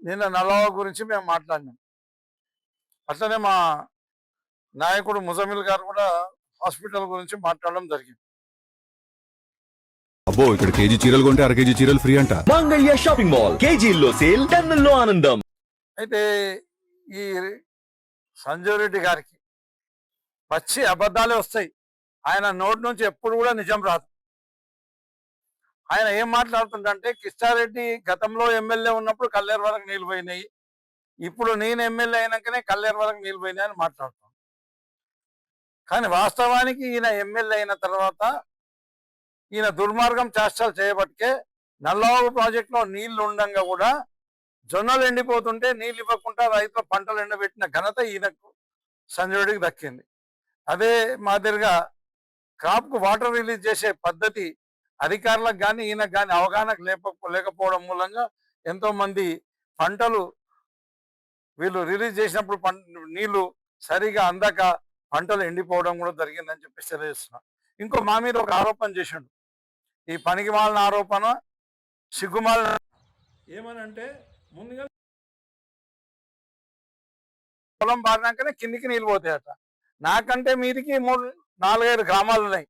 నిన్న నల్లవ గురించి మేము మాట్లాడినాం. అట్లనే మా నాయకుడు ముజమిల్ గారు కూడా హాస్పిటల్ గురించి మాట్లాడడం జరిగింది. అబ్బో, ఇక్కడ కేజీ చీరలు కొంటే అర కేజీ చీరలు ఫ్రీ అంట. మంగళ్య షాపింగ్ మాల్, కేజీల్లో సేల్, టన్నుల్లో ఆనందం. అయితే ఈ సంజయ్ రెడ్డి గారికి పచ్చి అబద్ధాలే వస్తాయి. ఆయన నోటి నుంచి ఎప్పుడు కూడా నిజం రాదు. ఆయన ఏం మాట్లాడుతుంటే కిష్టారెడ్డి గతంలో ఎమ్మెల్యే ఉన్నప్పుడు కల్లేరు వరకు నీళ్ళు పోయినాయి, ఇప్పుడు నేను ఎమ్మెల్యే అయినాకనే కల్లేరు వరకు నీళ్ళు పోయినాయి అని మాట్లాడుతాను. కానీ వాస్తవానికి ఈయన ఎమ్మెల్యే అయిన తర్వాత ఈయన దుర్మార్గం చేష్టలు చేయబట్టే నల్లవాగు ప్రాజెక్టులో నీళ్లు ఉండగా కూడా జొన్నలు ఎండిపోతుంటే నీళ్ళు ఇవ్వకుండా రైతుల పంటలు ఎండబెట్టిన ఘనత ఈయనకు సంజయ్ రెడ్డికి దక్కింది. అదే మాదిరిగా క్రాప్కు వాటర్ రిలీజ్ చేసే పద్ధతి అధికారులకు కానీ ఈయనకు కానీ అవగాహన లేకపోవడం మూలంగా ఎంతో మంది పంటలు వీళ్ళు రిలీజ్ చేసినప్పుడు నీళ్లు సరిగా అందక పంటలు ఎండిపోవడం కూడా జరిగిందని చెప్పి తెలియజేస్తున్నారు. ఇంకో మా మీద ఒక ఆరోపణ చేసిండు. ఈ పనికి మాలిన ఆరోపణ, సిగ్గుమాలిన ఏమనంటే ముందుగా పొలం బారినాకనే కిందికి నీళ్ళు పోతాయట. నాకంటే మీదికి 4-5 గ్రామాలు ఉన్నాయి.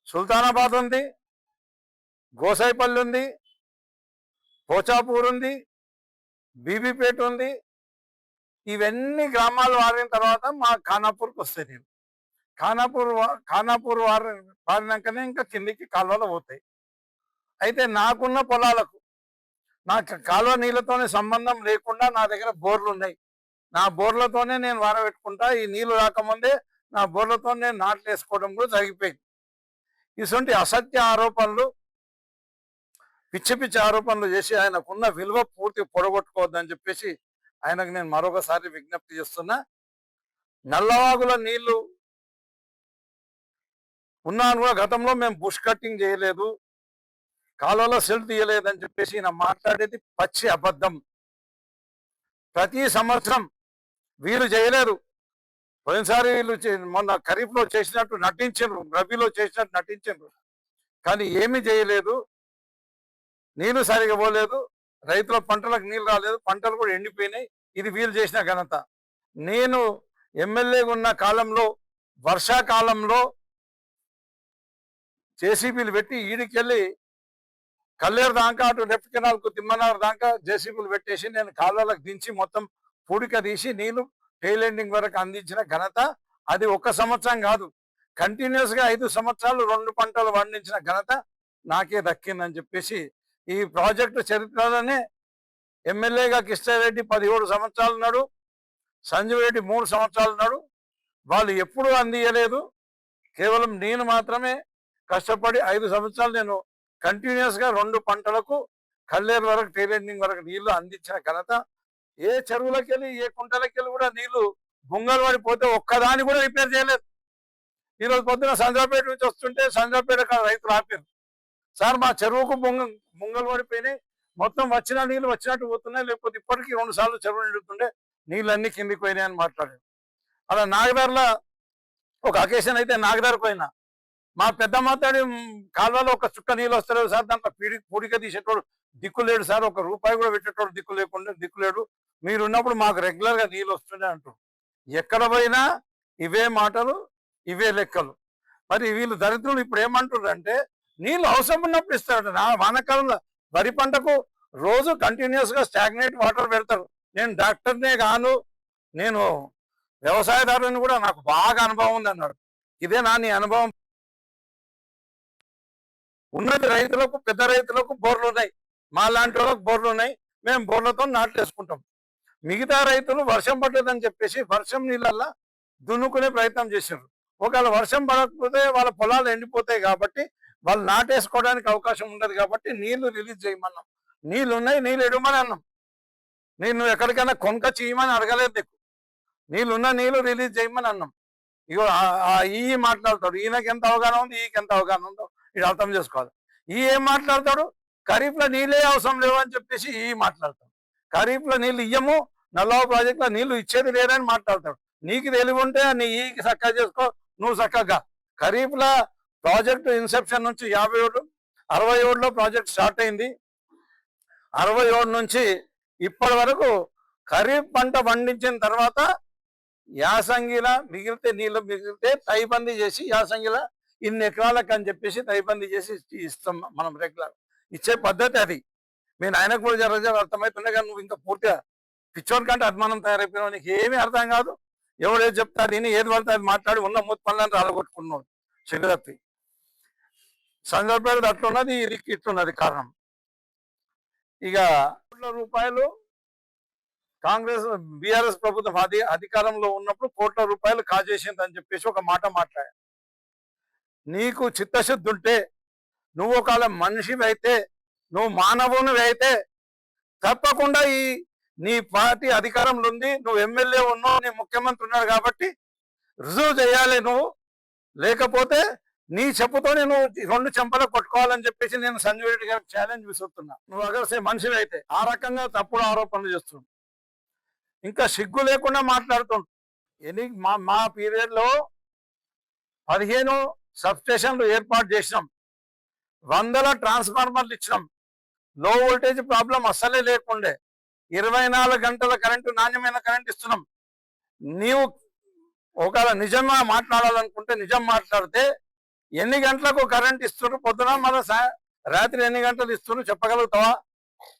సుల్తానాబాద్ ఉంది, గోసాయిపల్లి ఉంది, పోచాపూర్ ఉంది, బీబీపేట ఉంది. ఇవన్నీ గ్రామాలు వారిన తర్వాత మా ఖానాపూర్కి వస్తాయి నీళ్ళు. ఖానాపూర్ వారినాకనే ఇంకా కిందికి కాలువలు పోతాయి. అయితే నాకున్న పొలాలకు నాకు కాలువ నీళ్ళతోనే సంబంధం లేకుండా నా దగ్గర బోర్లు ఉన్నాయి. నా బోర్లతోనే నేను వారబెట్టుకుంటా. ఈ నీళ్లు రాకముందే నా బోర్లతో నేను నాట్లు వేసుకోవడం కూడా జరిగిపోయింది. ఇటువంటి అసత్య ఆరోపణలు, పిచ్చి పిచ్చి ఆరోపణలు చేసి ఆయనకున్న విలువ పూర్తి పొడగొట్టుకోవద్దని చెప్పేసి ఆయనకు నేను మరొకసారి విజ్ఞప్తి చేస్తున్నా. నల్లవాగుల నీళ్లు ఉన్నాను కూడా గతంలో మేము బుష్ కట్టింగ్ చేయలేదు, కాలువలో సెల్ తీయలేదని చెప్పేసి ఈయన మాట్లాడేది పచ్చి అబద్ధం. ప్రతి సంవత్సరం వీళ్ళు చేయలేరు. పోయినసారి వీళ్ళు మొన్న ఖరీఫ్లో చేసినట్టు నటించారు, రబీలో చేసినట్టు నటించారు, కానీ ఏమీ చేయలేదు. నీళ్లు సరిగా పోలేదు, రైతుల పంటలకు నీళ్ళు రాలేదు, పంటలు కూడా ఎండిపోయినాయి. ఇది వీళ్ళు చేసిన ఘనత. నేను ఎమ్మెల్యేగా ఉన్న కాలంలో వర్షాకాలంలో జేసీబీలు పెట్టి ఈడికెళ్ళి కల్లేరు దాకా అటు లెఫ్ట్ కెనాల్కు తిమ్మనార్ దాకా జేసీబీలు పెట్టేసి నేను కాలువలకు దించి మొత్తం పూడిక తీసి నీళ్లు టైల్ ఎండింగ్ వరకు అందించిన ఘనత. అది 1 సంవత్సరం కాదు, కంటిన్యూస్గా 5 సంవత్సరాలు 2 పంటలు పండించిన ఘనత నాకే దక్కిందని చెప్పేసి ఈ ప్రాజెక్టు చరిత్రలోనే ఎమ్మెల్యేగా కిష్టారెడ్డి 17 సంవత్సరాలు ఉన్నాడు, సంజయ్ రెడ్డి 3 సంవత్సరాలు ఉన్నాడు. వాళ్ళు ఎప్పుడూ అందియలేదు. కేవలం నేను మాత్రమే కష్టపడి 5 సంవత్సరాలు నేను కంటిన్యూస్గా 2 పంటలకు కల్లేరు వరకు టైల్ ఎండింగ్ వరకు నీళ్లు అందించిన ఘనత. ఏ చెరువులకి వెళ్ళి ఏ కుంటలకి వెళ్ళి కూడా నీళ్లు బొంగలు పడిపోతే ఒక్కదాన్ని కూడా రిపేర్ చేయలేదు. ఈరోజు పొద్దున సంజాపేట నుంచి వస్తుంటే సంజాపేట రైతులు ఆపారు, సార్ మా చెరువుకు బొంగలు పడిపోయినాయి, మొత్తం వచ్చిన నీళ్ళు వచ్చినట్టు పోతున్నాయి, లేకపోతే ఇప్పటికీ 2 సార్లు చెరువు నిండుతుండే నీళ్ళన్నీ కిందికి పోయినాయి అని మాట్లాడారు. అలా నాగదార్లో ఒక అకేషన్ అయితే నాగదార్ పోయినా మా పెద్ద మాట్లాడి కాలువలో ఒక చుక్క నీళ్ళు వస్తలేవు సార్, దాంట్లో పూడిక తీసేటోడు దిక్కులేడు సార్, 1 రూపాయి కూడా పెట్టేటోడు దిక్కులేడు, మీరున్నప్పుడు మాకు రెగ్యులర్గా నీళ్ళు వస్తుండే అంటారు. ఎక్కడ పోయినా ఇవే మాటలు, ఇవే లెక్కలు. మరి వీళ్ళు దరిద్రులు ఇప్పుడు ఏమంటారు అంటే నీళ్ళు అవసరం ఉన్నప్పుడు ఇస్తారట. వానాకాలంలో వరి పంటకు రోజు కంటిన్యూస్గా స్టాగ్నేట్ వాటర్ పెడతారు. నేను డాక్టర్నే కాను, నేను వ్యవసాయదారుని కూడా, నాకు బాగా అనుభవం ఉంది అన్నాడు. ఇదే నీ అనుభవం? ఉన్నది రైతులకు, పెద్ద రైతులకు బోర్లు ఉన్నాయి, మా లాంటి వాళ్ళకు బోర్లు ఉన్నాయి, మేము బోర్లతో నాట్లు వేసుకుంటాం. మిగతా రైతులు వర్షం పట్టదని చెప్పేసి వర్షం నీళ్ళల్లా దున్నుకునే ప్రయత్నం చేశారు. ఒకవేళ వర్షం పడకపోతే వాళ్ళ పొలాలు ఎండిపోతాయి కాబట్టి వాళ్ళు నాటేసుకోవడానికి అవకాశం ఉండదు కాబట్టి నీళ్లు రిలీజ్ చేయమన్నాం. నీళ్ళు ఉన్నాయి, నీళ్ళు ఎడమని అన్నాం. నేను ఎక్కడికైనా కొనక చేయమని అడగలేదు. నీకు నీళ్ళున్న నీళ్ళు రిలీజ్ చేయమని అన్నాం. ఇగో ఈ మాట్లాడతాడు, ఈయనకి ఎంత అవగాహన ఉంది, ఈయనకి ఎంత అవగాహన ఉందో ఇది అర్థం చేసుకోవాలి. ఏం మాట్లాడతాడు, ఖరీఫ్లో నీళ్ళే అవసరం లేవు అని చెప్పేసి మాట్లాడతాడు. ఖరీఫ్లో నీళ్ళు ఇయ్యము, నల్లవ ప్రాజెక్టులో నీళ్లు ఇచ్చేది లేదని మాట్లాడతాడు. నీకు తెలివి ఉంటే ఈకి చక్కగా చేసుకో, నువ్వు చక్కగా. ఖరీఫ్లో ప్రాజెక్టు ఇన్సెప్షన్ నుంచి 57-67లో ప్రాజెక్ట్ స్టార్ట్ అయింది. 67 నుంచి ఇప్పటి వరకు ఖరీఫ్ పంట పండించిన తర్వాత యాసంగిల మిగిలితే నీళ్ళు మిగిలితే తైబందీ చేసి యాసంగిల ఇన్ని ఎకరాలకు అని చెప్పేసి తైబందీ చేసి ఇస్తాం మనం రెగ్యులర్ ఇచ్చే పద్ధతి అది. మీ నాయనకు కూడా జర అర్థమవుతుండే కానీ నువ్వు ఇంకా పూర్తిగా పిచ్చోని కంటే అభిమానం తయారైపోయినావు. నీకు ఏమీ అర్థం కాదు. ఎవడేది చెప్తా దీన్ని ఏది పడితే అది మాట్లాడి ఉన్న మూతి పనులను రాలగొట్టుకున్నాడు చిగురత్తి. సందర్భాలు అట్లున్నది, ఇది ఇట్లున్నది కారణం. ఇక ₹1,00,00,000 కాంగ్రెస్ బీఆర్ఎస్ ప్రభుత్వం అధికారంలో ఉన్నప్పుడు ₹1,00,00,000 కాజేసింది అని చెప్పేసి ఒక మాట మాట్లాడా. నీకు చిత్తశుద్ధి ఉంటే, నువ్వు ఒకవేళ మనిషివి అయితే, నువ్వు మానవునివి అయితే తప్పకుండా నీ పార్టీ అధికారంలో ఉంది, నువ్వు ఎమ్మెల్యే ఉన్నావు, నీ ముఖ్యమంత్రి ఉన్నాడు కాబట్టి రుజువు చేయాలి నువ్వు. లేకపోతే నీ చెప్పుతోనే నువ్వు 2 చెంపలు కొట్టుకోవాలని చెప్పేసి నేను సంజయ్ రెడ్డి గారికి ఛాలెంజ్ విసురుతున్నా. నువ్వు అగర్సే మనిషివి అయితే ఆ రకంగా తప్పుడు ఆరోపణలు చేస్తున్నావు. ఇంకా సిగ్గు లేకుండా మాట్లాడుతుంటు. మా పీరియడ్ లో 15 సబ్ స్టేషన్లు ఏర్పాటు చేసినాం, 100 ట్రాన్స్ఫార్మర్లు ఇచ్చినాం, లో వోల్టేజ్ ప్రాబ్లం అస్సలే లేకుండే, 24 గంటల కరెంటు నాణ్యమైన కరెంట్ ఇస్తున్నాం. నీవు ఒకవేళ నిజంగా మాట్లాడాలనుకుంటే నిజం మాట్లాడితే ఎన్ని గంటలకు కరెంట్ ఇస్తున్నారు, పొద్దున మళ్ళీ రాత్రి ఎన్ని గంటలు ఇస్తున్నారు చెప్పగలుగుతావా?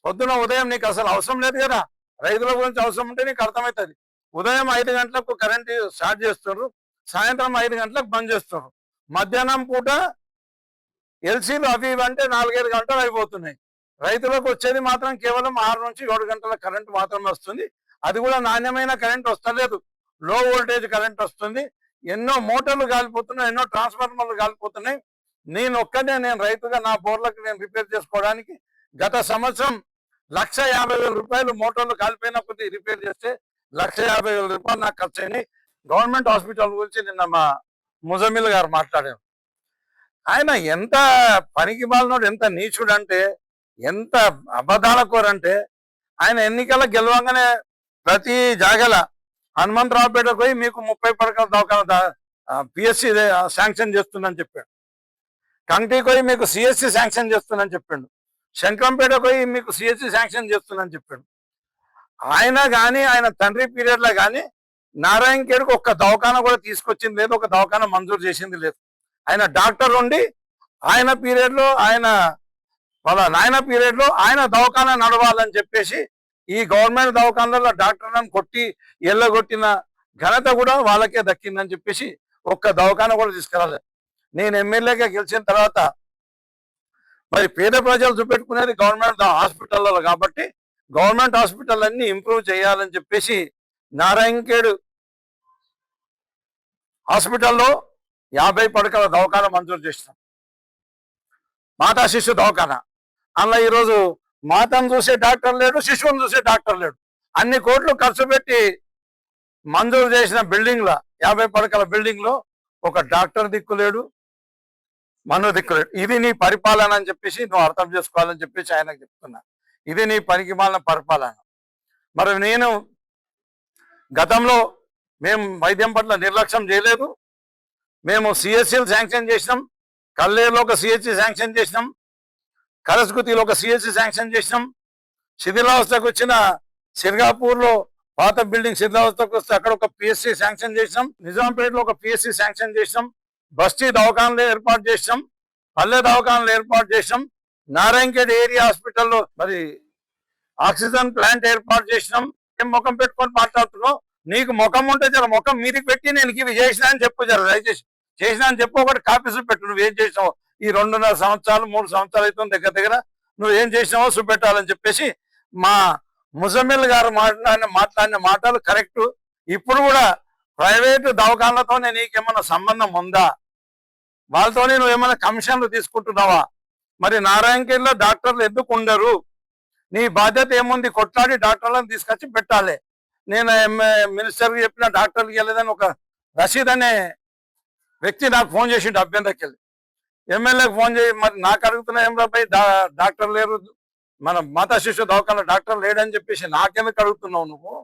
పొద్దున ఉదయం నీకు అసలు అవసరం లేదు కదా, రైతుల గురించి అవసరం ఉంటే నీకు అర్థమవుతుంది. ఉదయం 5 గంటలకు కరెంట్ స్టార్ట్ చేస్తున్నారు, సాయంత్రం 5 గంటలకు బంద్ చేస్తున్నారు. మధ్యాహ్నం పూట ఎల్సీలు అవి ఇవి అంటే 4-5 గంటలు అయిపోతున్నాయి. రైతులకు వచ్చేది మాత్రం కేవలం 6 నుంచి 7 గంటల కరెంట్ మాత్రమే వస్తుంది. అది కూడా నాణ్యమైన కరెంట్ వస్తలేదు, లో వోల్టేజ్ కరెంట్ వస్తుంది. ఎన్నో మోటార్లు కాలిపోతున్నాయి, ఎన్నో ట్రాన్స్ఫార్మర్లు కాలిపోతున్నాయి. నేను రైతుగా నా బోర్లకు నేను రిపేర్ చేసుకోవడానికి గత సంవత్సరం ₹1,50,000 మోటార్లు కాలిపోయిన కొద్ది రిపేర్ చేస్తే ₹1,50,000 నాకు ఖర్చు అయినాయి. గవర్నమెంట్ హాస్పిటల్ గురించి నిన్న మా ముజమిల్ గారు మాట్లాడారు. ఆయన ఎంత పనికి మాలినోడు, ఎంత నీచుడు అంటే, ఎంత అబద్ధాల కోరంటే, ఆయన ఎన్నికల గెలవంగానే ప్రతి జాగల హనుమంతరావుపేటకు పోయి మీకు 30 పడకల దవాఖాన పిఎస్సి శాంక్షన్ చేస్తుందని చెప్పాడు. కంటికి పోయి మీకు సిఎస్సి శాంక్షన్ చేస్తుందని చెప్పాడు. శంకరంపేటకు పోయి మీకు సిఎస్సి శాంక్షన్ చేస్తుందని చెప్పాడు. ఆయన కానీ ఆయన తండ్రి పీరియడ్లో కానీ నారాయణ ఖేడ్కు ఒక్క దవాఖాన కూడా తీసుకొచ్చింది లేదు, ఒక దవాఖాన మంజూరు చేసింది లేదు. ఆయన డాక్టర్ ఉండి ఆయన పీరియడ్లో వాళ్ళ నాయన పీరియడ్లో ఆయన దవాఖాన నడవాలని చెప్పేసి ఈ గవర్నమెంట్ దవాఖానలో డాక్టర్లను కొట్టి ఎల్లగొట్టిన ఘనత కూడా వాళ్ళకే దక్కిందని చెప్పేసి ఒక్క దవాఖాన కూడా తీసుకురాలేదు. నేను ఎమ్మెల్యేగా గెలిచిన తర్వాత మరి పేద ప్రజలు చూపెట్టుకునేది గవర్నమెంట్ హాస్పిటల్లో కాబట్టి గవర్నమెంట్ హాస్పిటల్ అన్ని ఇంప్రూవ్ చేయాలని చెప్పేసి నారాయణ ఖేడ్ హాస్పిటల్లో 50 పడకల దవాఖాన మంజూరు చేసినాం. మాతా శిశు దవాఖాన అందులో ఈరోజు మాతను చూసే డాక్టర్ లేడు, శిశువుని చూసే డాక్టర్ లేడు. అన్ని కోట్లు ఖర్చు పెట్టి మంజూరు చేసిన బిల్డింగ్లో 50 పడకల బిల్డింగ్ లో ఒక డాక్టర్ దిక్కులేడు, మనో దిక్కులేడు. ఇది నీ పరిపాలన అని చెప్పేసి నువ్వు అర్థం చేసుకోవాలని చెప్పేసి ఆయనకు చెప్తున్నా. ఇది నీ పనికి మాలిన పరిపాలన. మరి నేను గతంలో మేము వైద్యం పట్ల నిర్లక్ష్యం చేయలేదు. మేము సిఎస్సీలు శాంక్షన్ చేసినాం, కల్లేరులో ఒక సిఎస్సి శాంక్షన్ చేసినాం, కరస్కుతిలో ఒక సిఎస్సి శాంక్షన్ చేసినాం. శిథిలావస్థకు వచ్చిన సిర్గాపూర్లో పాత బిల్డింగ్ శిథిలావస్థకు వస్తే అక్కడ ఒక పిఎస్సి శాంక్షన్ చేసినాం, నిజాంపేటలో ఒక పిఎస్సి శాంక్షన్ చేసినాం, బస్తీ దవాఖానలు ఏర్పాటు చేసినాం, పల్లె దవాఖానలు ఏర్పాటు చేసినాం, నారాయణ ఖేడ్ ఏరియా హాస్పిటల్లో మరి ఆక్సిజన్ ప్లాంట్ ఏర్పాటు చేసినాం. ఏం ముఖం పెట్టుకొని మాట్లాడుతున్నావు? నీకు ముఖం ఉంటే జర ముఖం మీదికి పెట్టి నేను ఇవి చేసినా అని చెప్పు, జర దయచేసి చేసినా అని చెప్పు, ఒకటి కాపీసు పెట్టు. నువ్వేం చేసినావు ఈ 2.5 సంవత్సరాలు 3 సంవత్సరాలు అవుతుంది దగ్గర నువ్వు ఏం చేసినావో చూపెట్టాలని చెప్పేసి మా ముజమిల్ గారు మాట్లాడిన మాటలు కరెక్ట్. ఇప్పుడు కూడా ప్రైవేటు దవాఖానలతోనే నీకేమన్నా సంబంధం ఉందా? వాళ్ళతోనే నువ్వు ఏమైనా కమిషన్లు తీసుకుంటున్నావా? మరి నారాయణ ఖేడ్లో డాక్టర్లు ఎందుకు ఉండరు? నీ బాధ్యత ఏముంది? కొట్లాడి డాక్టర్లను తీసుకొచ్చి పెట్టాలి. నేను మినిస్టర్కి చెప్పిన డాక్టర్కి వెళ్ళేదని ఒక రషీద్ అనే వ్యక్తి నాకు ఫోన్ చేసిండు అభ్యంతరకి వెళ్ళి. ఎమ్మెల్యేకి ఫోన్ చేసి మరి నాకు అడుగుతున్నా ఏం రాబాయి డాక్టర్ లేరు, మన మాతా శిశు దవాఖాన డాక్టర్ లేడని చెప్పేసి నాకెందుకు అడుగుతున్నావు నువ్వు?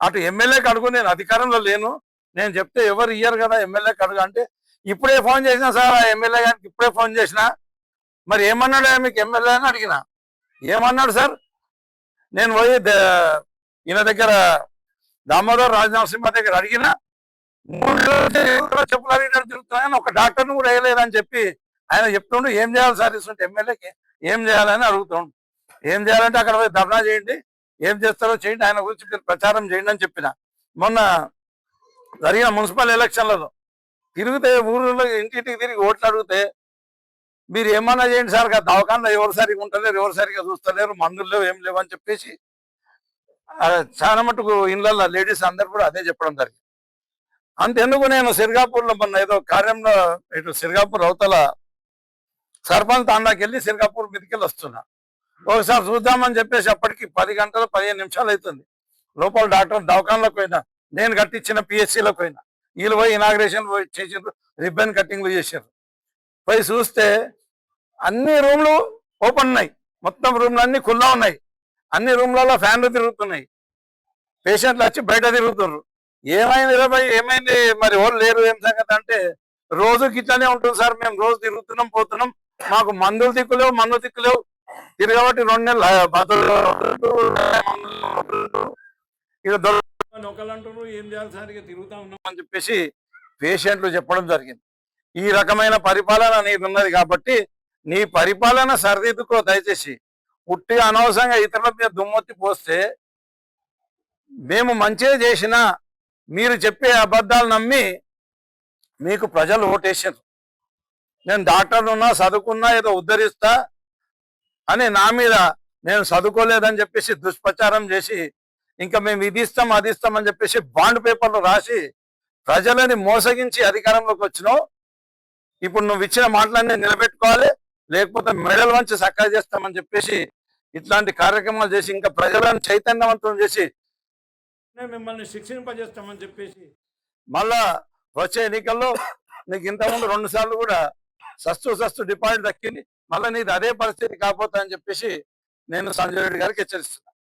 అటు ఎమ్మెల్యేకి అడుగు, నేను అధికారంలో లేను, నేను చెప్తే ఎవరు ఇయ్యరు కదా ఎమ్మెల్యేకి అడుగు అంటే, ఇప్పుడే ఫోన్ చేసినా సార్ ఆ ఎమ్మెల్యే గారికి ఇప్పుడే ఫోన్ చేసినా, మరి ఏమన్నాడు మీకు ఎమ్మెల్యే అని అడిగిన. ఏమన్నాడు సార్? నేను పోయి ఈయన దగ్గర దామోదర్ రాజనరసింహ దగ్గర అడిగిన 3 రోజులు చెప్పులు అడిగినట్టు తిరుగుతున్నాయని ఒక డాక్టర్ని కూడా వేయలేదని చెప్పి ఆయన చెప్తుండు. ఏం చేయాలి సార్ ఇస్తుంటే ఎమ్మెల్యేకి ఏం చేయాలని అడుగుతుండు. ఏం చేయాలంటే అక్కడ పోయి ధర్నా చేయండి, ఏం చేస్తారో చేయండి, ఆయన గురించి మీరు ప్రచారం చేయండి అని చెప్పిన. మొన్న జరిగిన మున్సిపల్ ఎలక్షన్లలో తిరిగితే ఊళ్ళో ఇంటింటికి తిరిగి ఓట్లు అడిగితే మీరు ఏమన్నా చేయండి సార్, దవాఖానలో ఎవరు సరిగా ఉంటలేరు, ఎవరు సరిగా చూస్తలేరు, మందులు లేవు, ఏం లేవు అని చెప్పేసి చాలా మటుకు ఇళ్ళల్లో లేడీస్ అందరు కూడా అదే చెప్పడం జరిగింది. అంతెందుకు నేను సిర్గాపూర్లో మొన్న ఏదో కార్యంలో ఇటు సిర్గాపూర్ అవతల సర్పంచ్ తాండాకి వెళ్ళి సిర్గాపూర్ మీదకెళ్ళి వస్తున్నా. ఒకసారి చూద్దామని చెప్పేసి అప్పటికి 10 గంటలు 15 నిమిషాలు అవుతుంది. లోపల డాక్టర్ దవాఖానలోకి పోయినా, నేను కట్టించిన పిహెచ్సిలోకి పోయినా, వీళ్ళు పోయి ఇనాగ్రేషన్ పోయి చేసారు, రిబ్బన్ కటింగ్లు చేశారు. పోయి చూస్తే అన్ని రూమ్లు ఓపెన్ ఉన్నాయి, మొత్తం రూమ్లు అన్ని ఖుల్లా ఉన్నాయి, అన్ని రూమ్లలో ఫ్యాన్లు తిరుగుతున్నాయి, పేషెంట్లు వచ్చి బయట తిరుగుతున్నారు. ఏమైంది ఇరవై ఏమైంది మరి ఎవరు లేరు ఏం సంగతి అంటే, రోజుకి ఇట్లానే ఉంటుంది సార్, మేము రోజు తిరుగుతున్నాం పోతున్నాం, మాకు మందులు దిక్కులేవు, మందు దిక్కులేవు, తిరగబట్టి 2 నెలలు ఇక ఒకళ్ళంటారు ఏం చేయాలి సార్, ఇక తిరుగుతా ఉన్నాం అని చెప్పేసి పేషెంట్లు చెప్పడం జరిగింది. ఈ రకమైన పరిపాలన నీది ఉన్నది కాబట్టి నీ పరిపాలన సరిదిద్దుకో దయచేసి. పుట్టి అనవసరంగా ఇతరుల మీద దుమ్మెత్తి పోస్తే మేము మంచిగా చేసినా మీరు చెప్పే అబద్ధాలు నమ్మి మీకు ప్రజలు ఓటేసారు. నేను డాక్టర్నున్నా చదువుకున్నా ఏదో ఉద్ధరిస్తా అని నా మీద నేను చదువుకోలేదని చెప్పేసి దుష్ప్రచారం చేసి ఇంకా మేము ఇది ఇస్తాం అది ఇస్తాం అని చెప్పేసి బాండ్ పేపర్లు రాసి ప్రజలని మోసగించి అధికారంలోకి వచ్చినావు. ఇప్పుడు నువ్వు ఇచ్చిన మాటలన్నీ నిలబెట్టుకోవాలి, లేకపోతే మెడల్ వంచి సక్కగా చేస్తామని చెప్పేసి ఇట్లాంటి కార్యక్రమాలు చేసి ఇంకా ప్రజలను చైతన్యవంతం చేసి మిమ్మల్ని శిక్షింపజేస్తామని చెప్పేసి మళ్ళా వచ్చే ఎన్నికల్లో నీకు ఇంతకుముందు 2 సార్లు కూడా సస్తు డిపాజిట్ దక్కింది, మళ్ళీ నీది అదే పరిస్థితి కాకపోతా అని చెప్పేసి నేను సంజయ్ రెడ్డి గారికి హెచ్చరిస్తున్నాను.